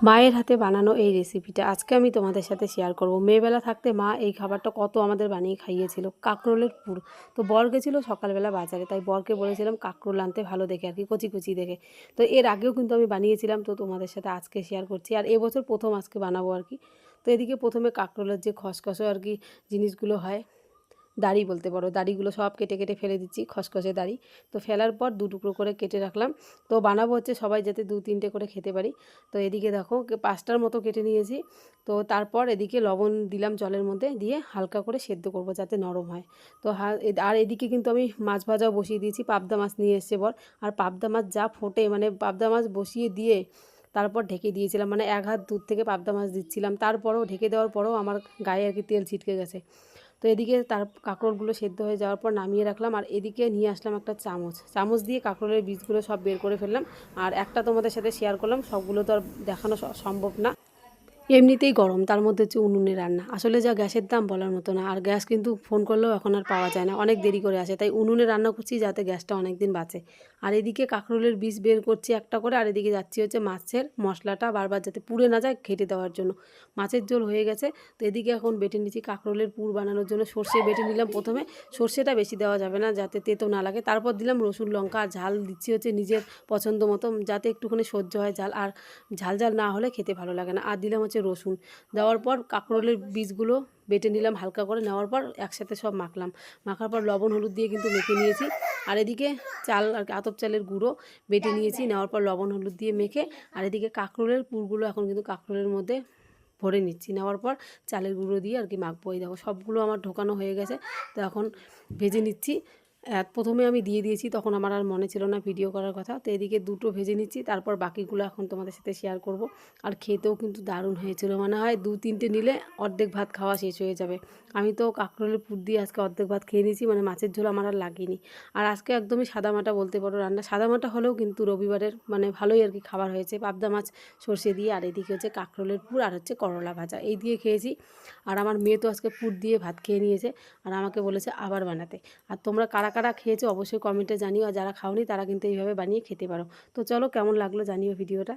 মায়ের হাতে বানানো এই রেসিপিটা আজকে আমি তোমাদের সাথে শেয়ার করব। মেয়েবেলা থাকতে মা এই খাবারটা কত আমাদের বানিয়ে খাইয়েছিল, কাঁকরোলের পুর। তো বর গেছিলো সকালবেলা বাজারে, তাই বরকে বলেছিলাম কাঁকরোল আনতে ভালো দেখে আর কি, কচি কচি দেখে। তো এর আগেও কিন্তু আমি বানিয়েছিলাম, তো তোমাদের সাথে আজকে শেয়ার করছি। আর এবছর প্রথম আজকে বানাবো আর কি। তো এদিকে প্রথমে কাঁকরোলের যে খসখসে আর কি জিনিসগুলো হয়, দাড়ি বলতে পারো, দাড়িগুলো সব কেটে কেটে ফেলে দিচ্ছি, খসখসে দাড়ি। তো ফেলার পর দু টুকরো করে কেটে রাখলাম। তো বানাবো হচ্ছে সবাই যাতে 2-3টে করে খেতে পারি। তো এদিকে দেখো 5টার মতো কেটে নিয়েছি। তো তারপর এদিকে লবণ দিলাম জলের মধ্যে, দিয়ে হালকা করে সেদ্ধ করব যাতে নরম হয়। তো আর এদিকে কিন্তু আমি মাছ ভাজাও বসিয়ে দিয়েছি। পাবদা মাছ নিয়ে এসছে বর। আর পাবদা মাছ যা ফোটে, মানে পাবদা মাছ বসিয়ে দিয়ে তারপর ঢেকে দিয়েছিলাম, মানে 1 হাত দূর থেকে পাবদা মাছ দিচ্ছিলাম, তারপরেও ঢেকে দেওয়ার পরেও আমার গায়ে আর কি তেল ছিটকে গেছে। তো এদিকে তার কাঁকরোলগুলো সেদ্ধ হয়ে যাওয়ার পর নামিয়ে রাখলাম। আর এদিকে নিয়ে আসলাম একটা চামচ দিয়ে কাঁকরোলের বীজগুলো সব বের করে ফেললাম। আর একটা তোমাদের সাথে শেয়ার করলাম, সবগুলো তো আর দেখানো সম্ভব না। এমনিতেই গরম, তার মধ্যে হচ্ছে উনুনে রান্না, আসলে যা গ্যাসের দাম বলার মতো না। আর গ্যাস কিন্তু ফোন করলেও এখন আর পাওয়া যায় না, অনেক দেরি করে আসে, তাই উনুনে রান্না করছি যাতে গ্যাসটা অনেক দিন বাঁচে। আর এদিকে কাঁকরোলের বীজ বের করছি একটা করে, আর এদিকে যাচ্ছি হচ্ছে মাছের মশলাটা বারবার যাতে পুড়ে না যায় ঘেটে দেওয়ার জন্য। মাছের ঝোল হয়ে গেছে। তো এদিকে এখন বেটে নিচ্ছি কাঁকরোলের পুর বানানোর জন্য। সর্ষে বেটে নিলাম প্রথমে, সর্ষেটা বেশি দেওয়া যাবে না যাতে তেতো না লাগে। তারপর দিলাম রসুন লঙ্কা, আর ঝাল দিচ্ছি হচ্ছে নিজের পছন্দ মতো, যাতে একটুখানি সহ্য হয় ঝাল। আর ঝাল ঝাল না হলে খেতে ভালো লাগে না। আর দিলাম হচ্ছে রসুন। দেওয়ার পর কাঁকরোলের বীজগুলো বেটে নিলাম হালকা করে, নেওয়ার পর একসাথে সব মাখলাম। মাখার পর লবণ হলুদ দিয়ে কিন্তু মেখে নিয়েছি। আর এদিকে চাল আর কি আতপ চালের গুঁড়ো বেটে নিয়েছি, নেওয়ার পর লবণ হলুদ দিয়ে মেখে। আর এদিকে কাঁকরোলের পুরগুলো এখন কিন্তু কাঁকরোলের মধ্যে ভরে নিচ্ছি, নেওয়ার পর চালের গুঁড়ো দিয়ে আর কি মাখবো। এই দেখো সবগুলো আমার ঢোকানো হয়ে গেছে। তো এখন ভেজে নিচ্ছি। প্রথমে আমি দিয়ে দিয়েছি, তখন আমার আর মনে ছিল না ভিডিও করার কথা। তো এদিকে দুটো ভেজে নিচ্ছি, তারপর বাকিগুলো এখন তোমাদের সাথে শেয়ার করব। আর খেতেও কিন্তু দারুণ হয়েছিল, মনে হয় 2-3টে নিলে অর্ধেক ভাত খাওয়া শেষ হয়ে যাবে। আমি তো কাঁকরোলের পুর দিয়ে আজকে অর্ধেক ভাত খেয়ে নিয়েছি, মানে মাছের ঝোল আমার আর লাগেনি। আর আজকে একদমই সাদামাটা বলতে পারো রান্না, সাদামাটা হলেও কিন্তু রবিবারের মানে ভালোই আর কি খাবার হয়েছে। পাবদা মাছ সর্ষে দিয়ে, আর এদিকে হচ্ছে কাঁকরোলের পুর, আর হচ্ছে করলা ভাজা, এই দিয়ে খেয়েছি। আর আমার মেয়ে তো আজকে পুর দিয়ে ভাত খেয়ে নিয়েছে, আর আমাকে বলেছে আবার বানাতে। আর তোমরা কারা কারা খেয়েছো অবশ্যই কমেন্টে জানিও, আর যারা খাওনি তারা কিন্তু এইভাবে বানিয়ে খেতে পারো। তো চলো, কেমন লাগলো জানিও ভিডিওটা।